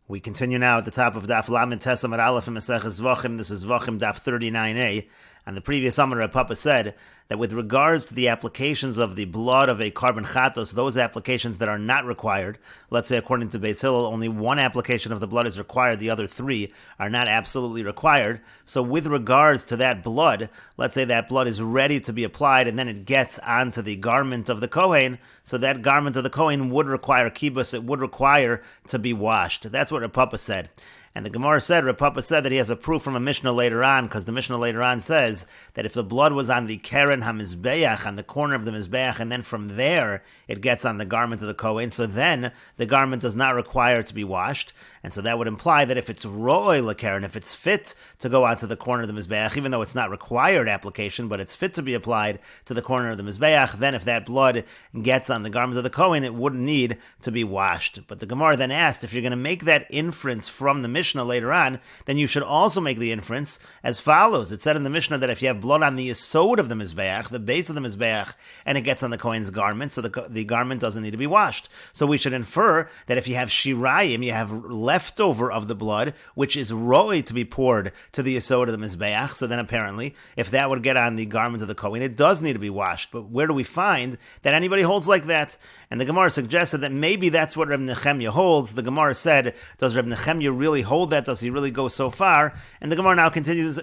We continue now at the top of Daf Lamed Tesam at Aleph and Meseches Zevachim. This is Zevachim Daf 39a. And the previous Amar Papa said that with regards to the applications of the blood of a carbon chatos, those applications that are not required, let's say according to Beis Hillel, only one application of the blood is required, the other three are not absolutely required. So with regards to that blood, let's say that blood is ready to be applied and then it gets onto the garment of the Kohen, so that garment of the Kohen would require kibbutz, it would require to be washed. That's what Papa said. And the Gemara said, Rav Papa said that he has a proof from a Mishnah later on, because the Mishnah later on says that if the blood was on the Keren HaMizbeach, on the corner of the Mizbeach, and then from there it gets on the garment of the Kohen, so then the garment does not require to be washed. And so that would imply that if it's Ro'oi LaKeren, if it's fit to go onto the corner of the Mizbeach, even though it's not required application, but it's fit to be applied to the corner of the Mizbeach, then if that blood gets on the garment of the Kohen, it wouldn't need to be washed. But the Gemara then asked, if you're going to make that inference from the Mishnah later on, then you should also make the inference as follows. It said in the Mishnah that if you have blood on the yesod of the Mizbeach, the base of the Mizbeach, and it gets on the Kohen's garment, so the garment doesn't need to be washed. So we should infer that if you have shirayim, you have leftover of the blood, which is roi to be poured to the yesod of the Mizbeach, so then apparently, if that would get on the garment of the Kohen, it does need to be washed. But where do we find that anybody holds like that? And the Gemara suggested that maybe that's what Reb Nechemya holds. The Gemara said, does Reb Nechemya really hold that? Does he really go so far? And the Gemara now continues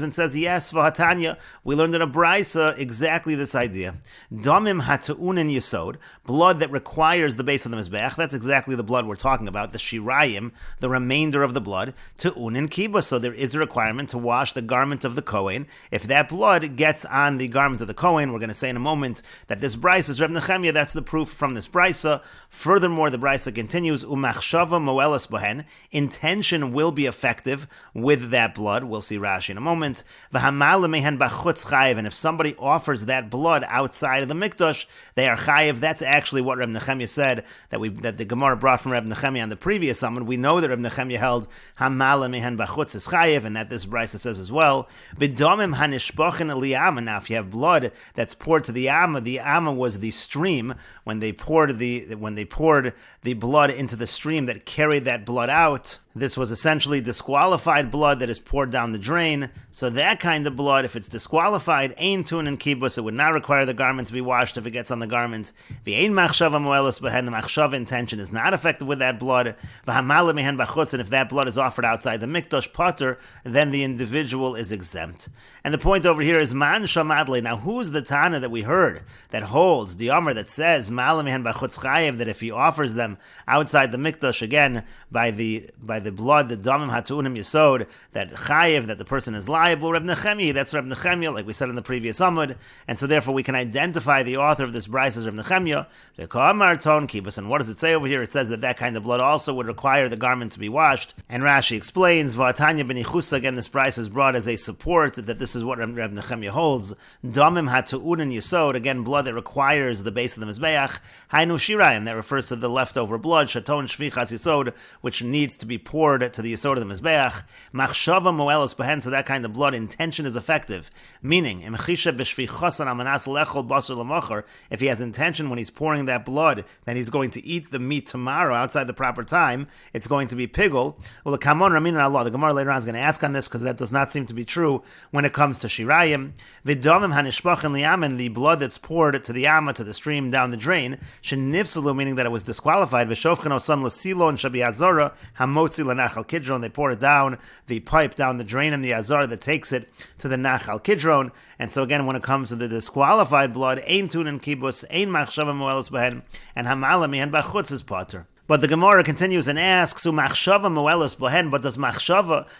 and says, yes, v'hatanya, we learned in a Braisa exactly this idea. Damim hata'unin yesod, blood that requires the base of the Mizbeach, that's exactly the blood we're talking about, the shirayim, the remainder of the blood, ta'unin kibbutz, so there is a requirement to wash the garment of the Kohen. If that blood gets on the garment of the Kohen, we're going to say in a moment that this Braisa is Reb Nechemya, that's the proof from this Braisa. Furthermore, the Braisa continues, umachshava moelas bohen, intention will be effective with that blood. We'll see Rashi in a moment. And if somebody offers that blood outside of the mikdash, they are chayiv. That's actually what Reb Nechemya said, that the Gemara brought from Reb Nechemya on the previous summon. We know that Reb Nechemya held hamala mehen bachutz is chayiv, and that this Braisa says as well. V'domim hanishpochin eliyama. Now, if you have blood that's poured to the amma was the stream when they poured the blood into the stream that carried that blood out. This was essentially disqualified blood that is poured down the drain. So that kind of blood, if it's disqualified, ein tun and kibbutz, it would not require the garment to be washed if it gets on the garment. V'ein machshava moelas behen, the machshava intention is not effective with that blood. V'hamala mehen bachutz, and if that blood is offered outside the mikdash potter, then the individual is exempt. And the point over here is man shamadle. Now, who's the Tana that we heard that holds the Amr that says mala mehen bachutz chayev, that if he offers them outside the mikdash, again by the blood, the damim hatunim yesod, that chayev, that the person is liable, Reb Nechemya, that's Reb Nechemya, like we said in the previous Amud, and so therefore we can identify the author of this Braisa as Reb Nechemya. And what does it say over here? It says that kind of blood also would require the garment to be washed. And Rashi explains, V'atanya b'nichusa, again this Braisa is brought as a support that this is what Reb Nechemya holds. Damim hatu'unin yesod, again blood that requires the base of the Mizbeach. Hainu shirayim, that refers to the leftover blood, shaton shvichas yesod, which needs to be poured to the yesod of the Mizbeach. Machshava moelos behen, so that kind of blood, intention is effective. Meaning, if he has intention when he's pouring that blood, then he's going to eat the meat tomorrow outside the proper time, it's going to be pigul. Well, the Kamon Ramin Allah, the Gemara later on is going to ask on this, because that does not seem to be true when it comes to shirayim. V'domim hanishpachin liyamin, the blood that's poured to the amma, to the stream down the drain, shenifsalu, meaning that it was disqualified. V'shofchen osan l'silon shabi azora hamotzi l'nachal kidron, they pour it down the pipe, down the drain in the azar that takes it to the nachal kidron. And so again, when it comes to the disqualified blood, ein tun and kibbutz, ein machshava moelos behen, and hamala mihen bachutz is potter. But the Gemara continues and asks, machshava moelos bohen, but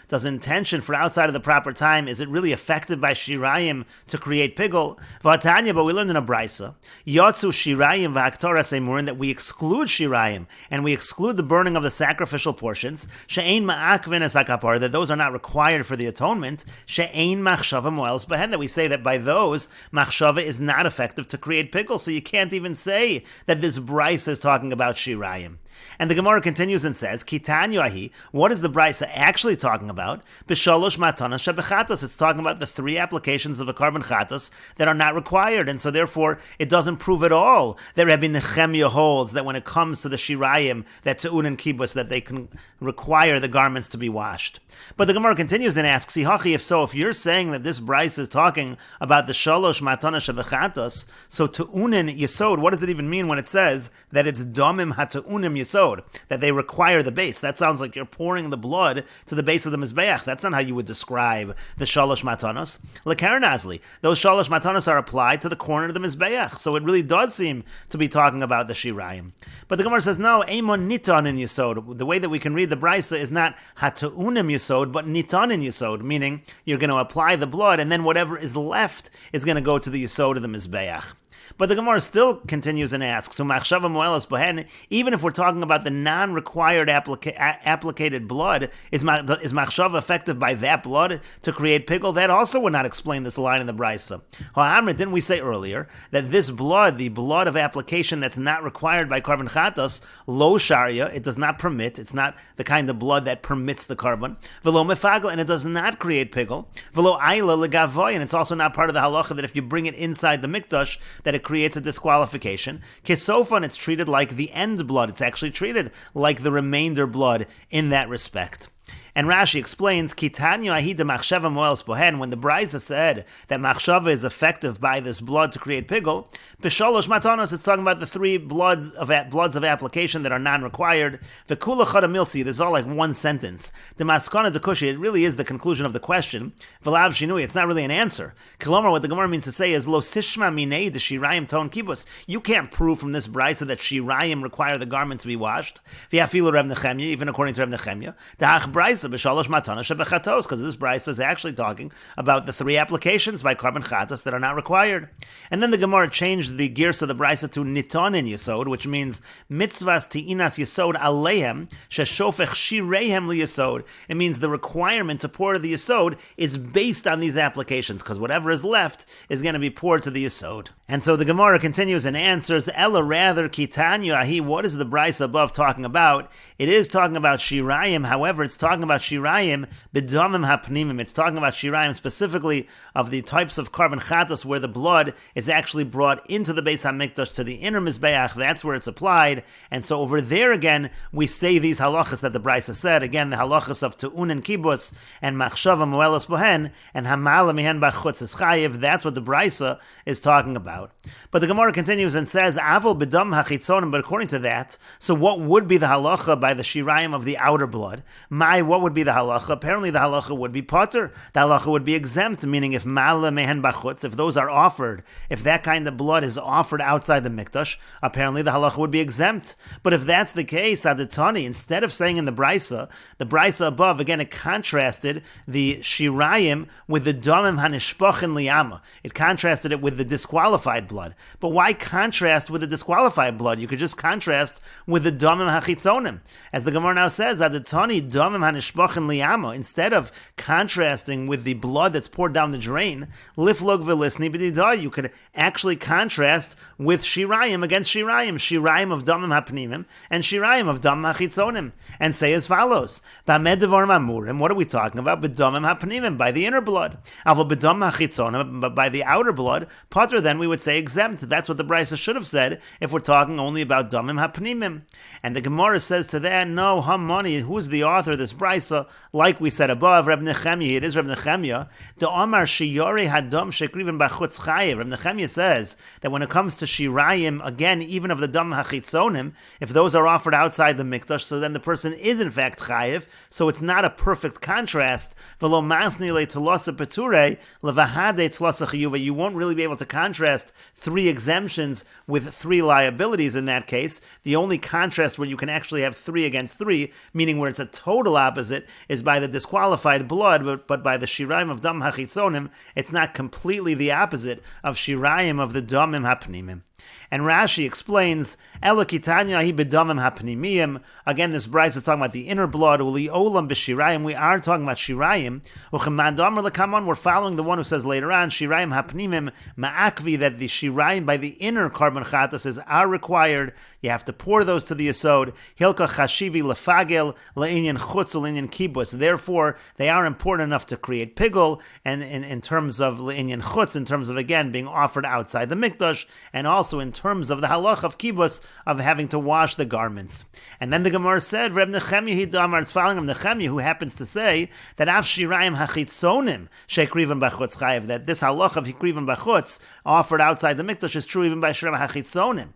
does intention for outside of the proper time, is it really affected by shirayim to create pigul? V'atanya, but we learned in a Braisa, yotzu shirayim v'aktoras emurin, that we exclude shirayim, and we exclude the burning of the sacrificial portions, she'ein ma'akvin es hakapar, that those are not required for the atonement, she'ein machshava moelos bohen, that we say that by those, machshava is not effective to create pigul, so you can't even say that this Braisa is talking about shirayim. And the Gemara continues and says, Kitanyu ahi, what is the brisa actually talking about? B'shalosh matanas shebechatos. It's talking about the three applications of a carbon chatos that are not required, and so therefore it doesn't prove at all that Rabbi Nechemia holds that when it comes to the shirayim, that te'un and kibbutz, that they can require the garments to be washed. But the Gemara continues and asks, Sihachi, if so, if you're saying that this brisa is talking about the shalosh matanas shebechatos, so te'unin yesod, what does it even mean when it says that it's domim hateunim yesod, that they require the base? That sounds like you're pouring the blood to the base of the mizbeach. That's not how you would describe the shalosh matanos. Lekaren Azli, those shalosh matanos are applied to the corner of the mizbeach, so it really does seem to be talking about the shirayim. But the Gemara says, no, eimon nitan in yesod. The way that we can read the brisa is not hateunim yesod, but nitan in yesod, meaning you're going to apply the blood, and then whatever is left is going to go to the yesod of the mizbeach. But the Gemara still continues and asks, so machshava moelas bohen, even if we're talking about the non-required applicated blood, is machshava effective by that blood to create pigul? That also would not explain this line in the brisa. Ha'amrit, didn't we say earlier that this blood, the blood of application that's not required by carbon chatos, lo sharia, it does not permit, it's not the kind of blood that permits the carbon, velo mefagel, and it does not create pigul, velo ayla legavoy, and it's also not part of the halacha that if you bring it inside the mikdash, that it creates a disqualification. Kesofan, it's treated like the end blood. It's actually treated like the remainder blood in that respect. And Rashi explains, Kitanyu ahida machshava moelas bohen, when the brisa said that machshava is effective by this blood to create pigul, b'shalosh matanos, it's talking about the three bloods of application that are non-required. V'kula chada milsi, this is all like one sentence. The maskana dekushi, it really is the conclusion of the question. V'lav shinui, it's not really an answer. Kilomar, what the Gemara means to say is, lo sishma minei de shirayim ton kibbutz. You can't prove from this brisa that shirayim require the garment to be washed. V'yafilu Reb Nechemia, even according to Reb Nechemia. Da'ach brisa b'shalosh matanos shebechatos, because this brisa is actually talking about the three applications by carbon chatos that are not required. And then the Gemara changed the gears of the brisa to nitonin yesod, which means mitzvahs ti'inas yesod aleihem sheshofech shireihem liyesod. It means the requirement to pour to the yesod is based on these applications, because whatever is left is going to be poured to the yesod. And so the Gemara continues and answers, Ella rather kitanyu ahi, what is the brisa above talking about? It is talking about shirayim, however, it's talking about shirayim b'damim hapnimim. It's talking about shirayim specifically of the types of carbon chatos where the blood is actually brought into the Beis HaMikdash to the inner mizbeach. That's where it's applied. And so over there again, we say these halachas that the brisa said. Again, the halachas of te'un and kibbutz and machshava moelas bohen and hamala mihen b'chutz is chayiv. That's what the brisa is talking about. But the Gemara continues and says, avol b'dam hachitzonim. But according to that, so what would be the halacha by the shirayim of the outer blood? What would be the halacha? Apparently the halacha would be potter. The halacha would be exempt, meaning if mala mehen bachutz, if those are offered, if that kind of blood is offered outside the mikdash, apparently the halacha would be exempt. But if that's the case, adetani, instead of saying in the brisa above, again it contrasted the shirayim with the damim hanishpachin liyama. It contrasted it with the disqualified blood. But why contrast with the disqualified blood? You could just contrast with the damim hachitzonim. As the Gemara now says, adetani damim hanishpachin liyama. Instead of contrasting with the blood that's poured down the drain, liflog v'lisni b'didah, you could actually contrast with shirayim against shirayim of damim hapnimim and shirayim of damim hachitzonim, and say as follows: B'amed devarim amurim. What are we talking about? B'damim hapnimim, by the inner blood. Avol b'damim hachitzonim, but by the outer blood. Potter, then we would say exempt. That's what the brisa should have said if we're talking only about damim hapnimim. And the Gemara says to that, no, Hamani, who's the author of this brisa? Like we said above, Reb Nechemia. It is Reb Nechemia. The Omar shiyore hadam shekriven b'chutz chayev. Reb Nechemia says that when it comes to shirayim, again, even of the dam hachitzonim, if those are offered outside the mikdash, so then the person is in fact chayev. So it's not a perfect contrast. V'lo masni le telasa peture levahade telasa chiyuva. You won't really be able to contrast three exemptions with three liabilities in that case. The only contrast where you can actually have three against three, meaning where it's a total opposite, is by the disqualified blood, but by the shirayim of dam hachitzonim, it's not completely the opposite of shirayim of the damim hapnimim. And Rashi explains, Elokitanya hi bedamim hapnimiyim. Again, this brayso is talking about the inner blood. Uli olam b'shirayim. We are talking about shirayim. Uchemandamar lekamon. We're following the one who says later on, shirayim hapnimim ma'akvi, that the shirayim by the inner carbon chatas are required. You have to pour those to the yesod. Hilka chashivi lefagel le'inyan chutz le'inyan kibutz. Therefore, they are important enough to create pigul, and in terms of le'inyan chutz, in terms of again being offered outside the mikdash, and also in terms of the halach of kibbutz, of having to wash the garments. And then the Gemara said, Reb Nechemya Hidamar, it's following him Nechemya, who happens to say that Av Shirayim Hachitzonim Shekrivan Bachutz Chayev, that this halach of Hikrivan Bachutz offered outside the mikdash is true even by Shirayim Hachitzonim.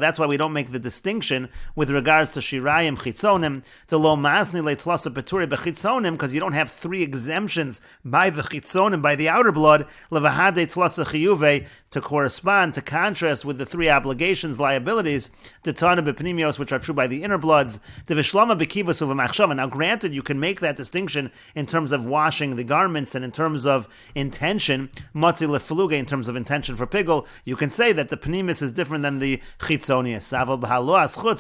That's why we don't make the distinction with regards to Shirayim Chitzonim to Lo Masni Le Tlasa Peturi Bechitzonim, because you don't have three exemptions by the Chitzonim, by the outer blood, Levahade Tlasa Chiyuve, to correspond, to contrast with the three obligations, liabilities, the Tana B'Pnimios, which are true by the inner bloods, the Vishlama B'Kibus Uv'Machshava. Now granted, you can make that distinction in terms of washing the garments and in terms of intention, Motzi Lefaluga, in terms of intention for pigul, you can say that the Pnimis is different than the Chitzonius.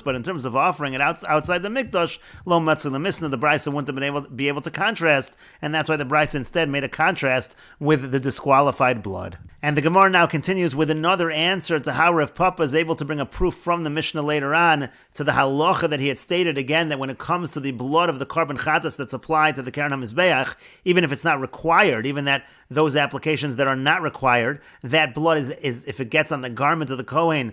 But in terms of offering it outside the Mikdash, Lo Motzi Lemisna, the Brisa wouldn't have be able to contrast, and that's why the Brisa instead made a contrast with the disqualified blood. And the Gemara now continues with another answer to how Rav Papa is able to bring a proof from the Mishnah later on to the halacha that he had stated again, that when it comes to the blood of the carbon chatas that's applied to the Keren HaMizbeach, even if it's not required, even that those applications that are not required, that blood is if it gets on the garment of the Kohen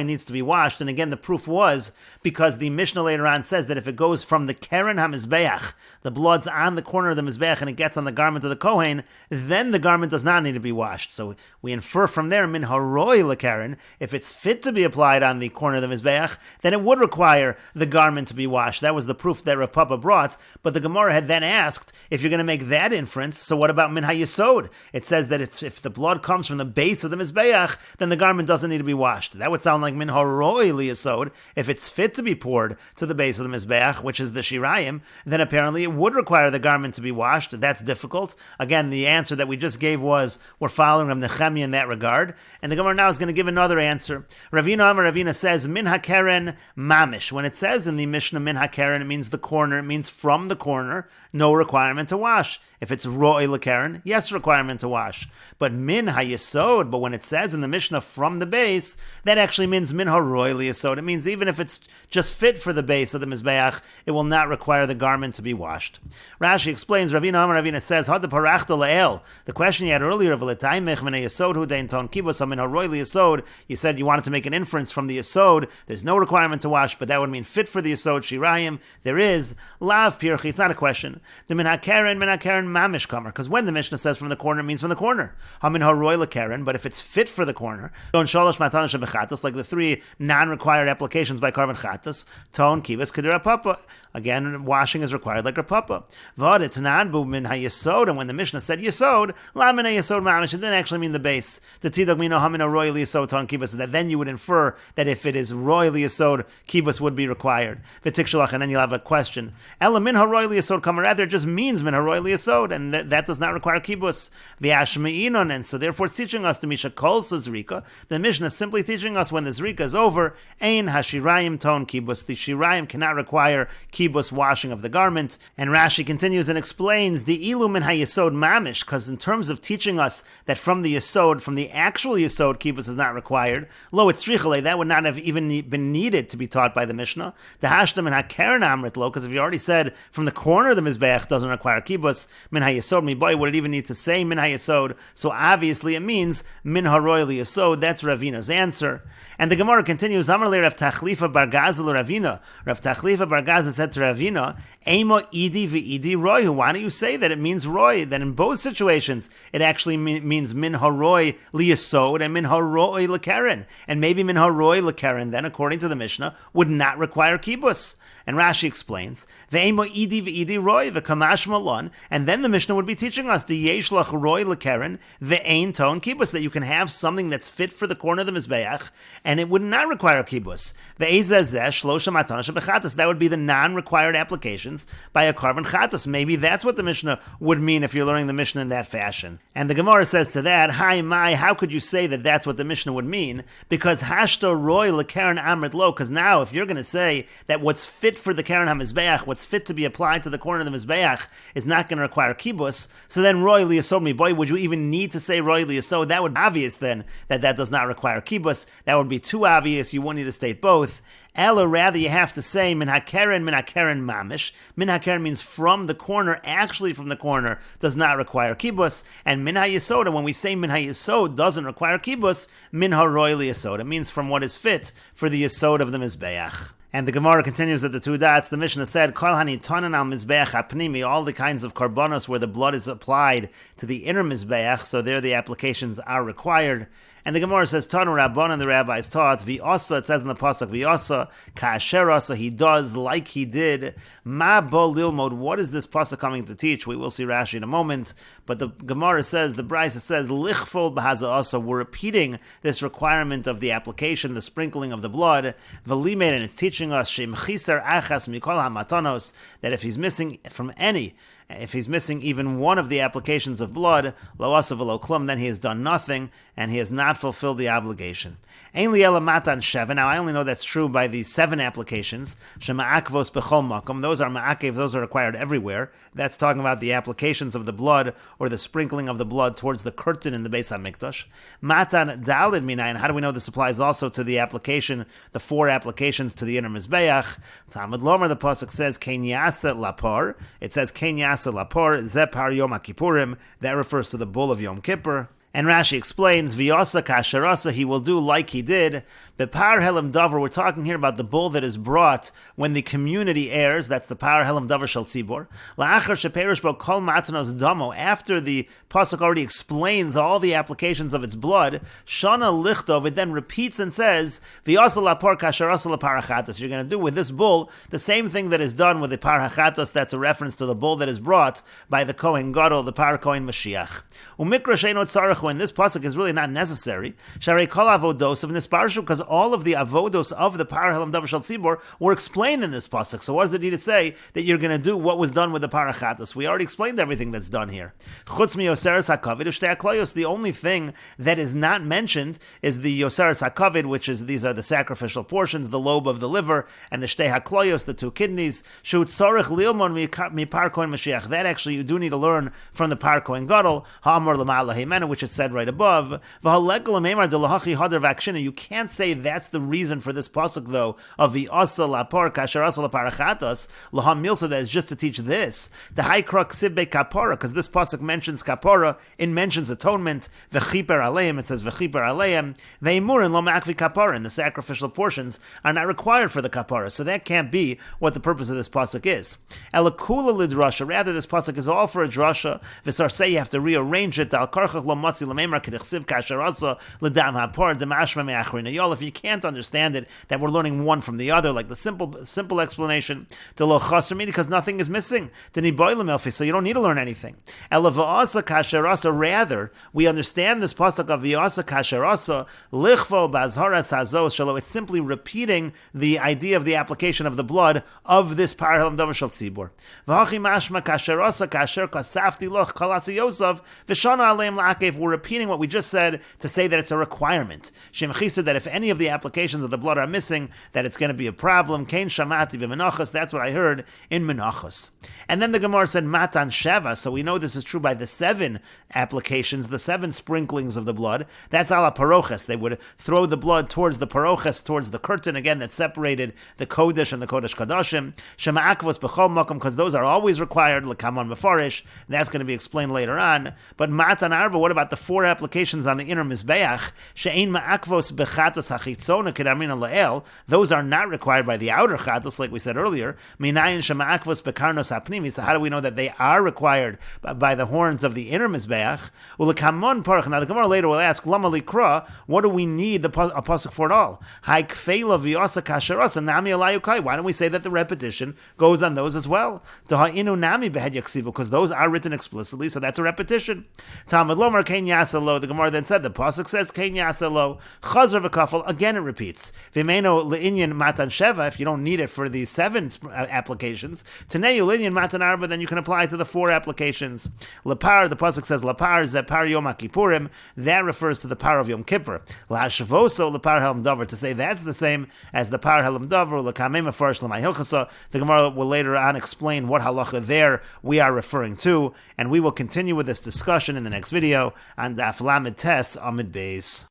needs to be washed. And again, the proof was because the Mishnah later on says that if it goes from the Keren HaMizbeach, the blood's on the corner of the Mizbeach and it gets on the garment of the Kohen, then the garment does not need to be washed. So we infer from there, min haroi lekaren, if it's fit to be applied on the corner of the Mizbeach, then it would require the garment to be washed. That was the proof that Rav Papa brought. But the Gemara had then asked, if you're going to make that inference, so what about min hayesod? It says that if the blood comes from the base of the Mizbeach, then the garment doesn't need to be washed. That would sound like min haroi liyesod. If it's fit to be poured to the base of the Mizbeach, which is the shirayim, then apparently it would require the garment to be washed. That's difficult. Again, the answer that we just gave was, we're following Rav Nechemya in that regard. And the Gemara now is going to give another answer. Ravina says, min hakeren mamish. When it says in the Mishnah min hakeren, it means the corner, it means from the corner, no requirement to wash. If it's ro'y lekeren, yes, requirement to wash. But min hayesod, but when it says in the Mishnah from the base, that actually means min haroy liyesod. It means even if it's just fit for the base of the Mizbeach, it will not require the garment to be washed. Rashi explains, Ravina says, Hada parachta la'el. The question you had earlier of l'taimech min hayesod hu dein ton kibus min haroy liyesod, you said you wanted to make an inference from the yesod. There's no requirement to wash, but that would mean fit for the yesod shirayim. There is lav pirchi. It's not a question. The min hakeren mamish kamer, because when the Mishnah says from the corner, it means from the corner. Hamin haroy lekeren, but if it's fit for the corner, don shalosh matanas shebechatas, like the three non-required applications by carbon chatas, ton kibus kedera papa. Again, washing is required like a papa. V'ad etnan bu min hayesod, and when the Mishnah said yesod, la min hayesod mamish, it didn't actually mean the base. The tidog mino hamin haroy liyesod ton kibus, that then you would infer that if it is roy liyesod, kibus would be required. V'tikshalach, and then you'll have a question. Ela min haroy liyesod kamer, rather it just means min haroy liyesod, and that does not require kibus. V'ashmeinon, and so therefore it's teaching us the Misha Kol Zrika. The Mishnah is simply teaching us when the Zrika is over, ein hashirayim ton kibus. The shirayim cannot require kibus, washing of the garment. And Rashi continues and explains the ilu min hayesod mamish, because in terms of teaching us that from the yesod, from the actual yesod, kibus is not required. Lo etzrichale, that would not have even been needed to be taught by the Mishnah. The hashtam min hakeren amrit lo, because if you already said from the corner of the mizbeach doesn't require kibus, min hayesod mi boy, would it even need to say min hayesod? So obviously it means min haroy liyesod. That's Ravina's answer. And the Gemara continues, Amar le Rav Tachlifa bar Gazel Ravina. Rav Tachlifa bar Gazel said to Ravina, Emo idi v'idi roy. Why don't you say that it means roy? That in both situations it actually means min haroy liyesod and min haroy lekeren. And maybe min haroy lekeren then, according to the Mishnah, would not require kibus. And Rashi explains, Ve'emo idi v'idi roy v'kamash malon. And then the Mishnah would be teaching us the yeshlach roy lekeren ve'ein ton kibus, that you can have something that's fit for the corner of the mizbeach and it would not require kibus. Ve'ezazeh shlosha matana shebechatas. That would be the non-required applications by a carbon chatas. Maybe that's what the Mishnah would mean if you're learning the Mishnah in that fashion. And the Gemara says to that, Hi my, how could you say that that's what the Mishnah would mean? Because hashto roy lekaren amrit lo, because now if you're going to say that what's fit for the karen hamizbeach, what's fit to be applied to the corner of the mizbeach is not going to require kibus, so then roy liyasod mi boy, would you even need to say roy liyasod? That would be obvious then that does not require kibus. That would be too obvious. You wouldn't need to state both. Ella, rather, you have to say min hakeren mamish. Min hakeren means from the corner, actually from the corner, does not require kibus. And min hayesoda, when we say min hayesod doesn't require kibus, min haroy liyasod. It means from what is fit for the yesod of the mizbeach. And the Gemara continues at the two dots. The Mishnah said, Kol hanitanan al mizbeach hapnimi, all the kinds of karbonos where the blood is applied to the inner mizbeach, so there the applications are required. And the Gemara says, Tanu Rabban, and the rabbis taught, V'osa, it says in the pasuk, V'osa, ka'asher asa, he does like he did. Ma bo lilmod, what is this pasuk coming to teach? We will see Rashi in a moment. But the Gemara says, the Brisa says, Lichfol b'haza asa, we're repeating this requirement of the application, the sprinkling of the blood. V'limed, and it's teaching us, Shem chiser achas mikol hamatanos, that if he's missing from any, if he's missing even one of the applications of blood, lo asa v'lo klum, then he has done nothing, and he has not fulfilled the obligation. Ein li ela matan sheva. Now I only know that's true by the 7 applications. Shema'akvos b'chol makom. Those are ma'akev, those are required everywhere. That's talking about the applications of the blood, or the sprinkling of the blood towards the curtain in the Beis HaMikdash. Matan dalid minayin. How do we know this applies also to the application, the 4 applications to the inner mizbeach? Talmud Lomer, the pasuk says, Ken yasa lapar. It says, Ken yasa lapar, ze par yom HaKippurim. That refers to the bull of Yom Kippur. And Rashi explains, V'yasa kasherasa, he will do like he did. Bepar helam davar, we're talking here about the bull that is brought when the community heirs. That's the par helam davar shel tzibor. La'achar sheperish bo kol matanos damo. After the pasuk already explains all the applications of its blood, shana lichtov, it then repeats and says, V'yasa lapar kasherasa lapar hachatos. You're going to do with this bull the same thing that is done with the par hachatos. That's a reference to the bull that is brought by the Kohen Gadol, the par Kohen Mashiach. Umikra sheino tzarech, when this pasuk is really not necessary, sharei kol avodos of nisparshu, because all of the avodos of the par helam davar shel tzibor were explained in this pasuk. So what does it need to say that you're going to do what was done with the par hachatos? We already explained everything that's done here. Chutz mi yoseres hakavid ushtei haklayos. The only thing that is not mentioned is the yoseres hakavid, which is, these are the sacrificial portions, the lobe of the liver, and the shtei haklayos, the 2 kidneys. Shu tzorech lilmon mi par kohen mashiach. That actually you do need to learn from the par kohen gadol, ha'amor l'ma'ala heimenu, which is said right above. You can't say that's the reason for this pasuk, though, of the asa lapar kasher asa laparachatos laham milsa, that is just to teach this. The high crux sibbe kapara, because this pasuk mentions kapara, it mentions atonement. V'chiper aleim, it says v'chiper aleim. Ve'imurin lo ma'akvi kapara, and the sacrificial portions are not required for the kapara. So that can't be what the purpose of this pasuk is. Elakula lidrasha, rather this pasuk is all for a drasha. V'sarsei, you have to rearrange it. Al karchach lo matzi l'meimar k'dechsiv kasher asa l'dam hapar demashva me'achrin ayol. If you can't understand it, that we're learning one from the other, like the simple explanation, to lo chasr mini, because nothing is missing. To niboilim elfi, so you don't need to learn anything. Ela v'asa kasher asa, rather we understand this pasuk of v'asa kasher asa lichvo b'azharas hazos shalo. It's simply repeating the idea of the application of the blood of this par helam davar shel tzibor. V'hachi mashma kasher asa kasher kasafti loch kalasi yosef v'shana aleim la'akev. We're repeating what we just said to say that it's a requirement. Shem chisa, that if any of the applications of the blood are missing, that it's going to be a problem. Kain shamati b'menachos, that's what I heard in menachos. And then the Gemara said matan sheva, so we know this is true by the 7 applications, the 7 sprinklings of the blood. That's ala paroches. They would throw the blood towards the paroches, towards the curtain again that separated the kodesh and the kodesh kadashim. Shema akvos b'chol makom, because those are always required. L'kamon mefarish. That's going to be explained later on. But matan arba, what about the 4 applications on the inner mizbeach? She'ein ma'akvos bechatos hachitzona kedamina la'el. Those are not required by the outer chatos, like we said earlier. Minayin shema'akvos bekarnos hapnimi. So how do we know that they are required by the horns of the inner mizbeach? Ulekamon parach. Now the Gemara later will ask, lama likra, what do we need a pasuk for it all? Hai kfeila v'yasa kasherasa nami alayukai. Why don't we say that the repetition goes on those as well? To ha'inu nami behed yaksivu, because those are written explicitly, so that's a repetition. Talmud lomer kein Kain Yasalo. The Gemara then said the pasuk says Kain Yasalo. Chazar v'kafel. Again it repeats. V'meino le'inyan matan sheva. If you don't need it for the 7 applications, Taneyu le'inyan matan arba. Then you can apply it to the 4 applications. Lapar. The pasuk says Lapar zepar Yom Kippurim. That refers to the par of Yom Kippur. Lahashavoso lepar helam davar. To say that's the same as the par helam davar. Lakamei mefarish l'may hilchasa. The Gemara will later on explain what halacha there we are referring to, and we will continue with this discussion in the next video on Daf Lamed Tes Amid Beis.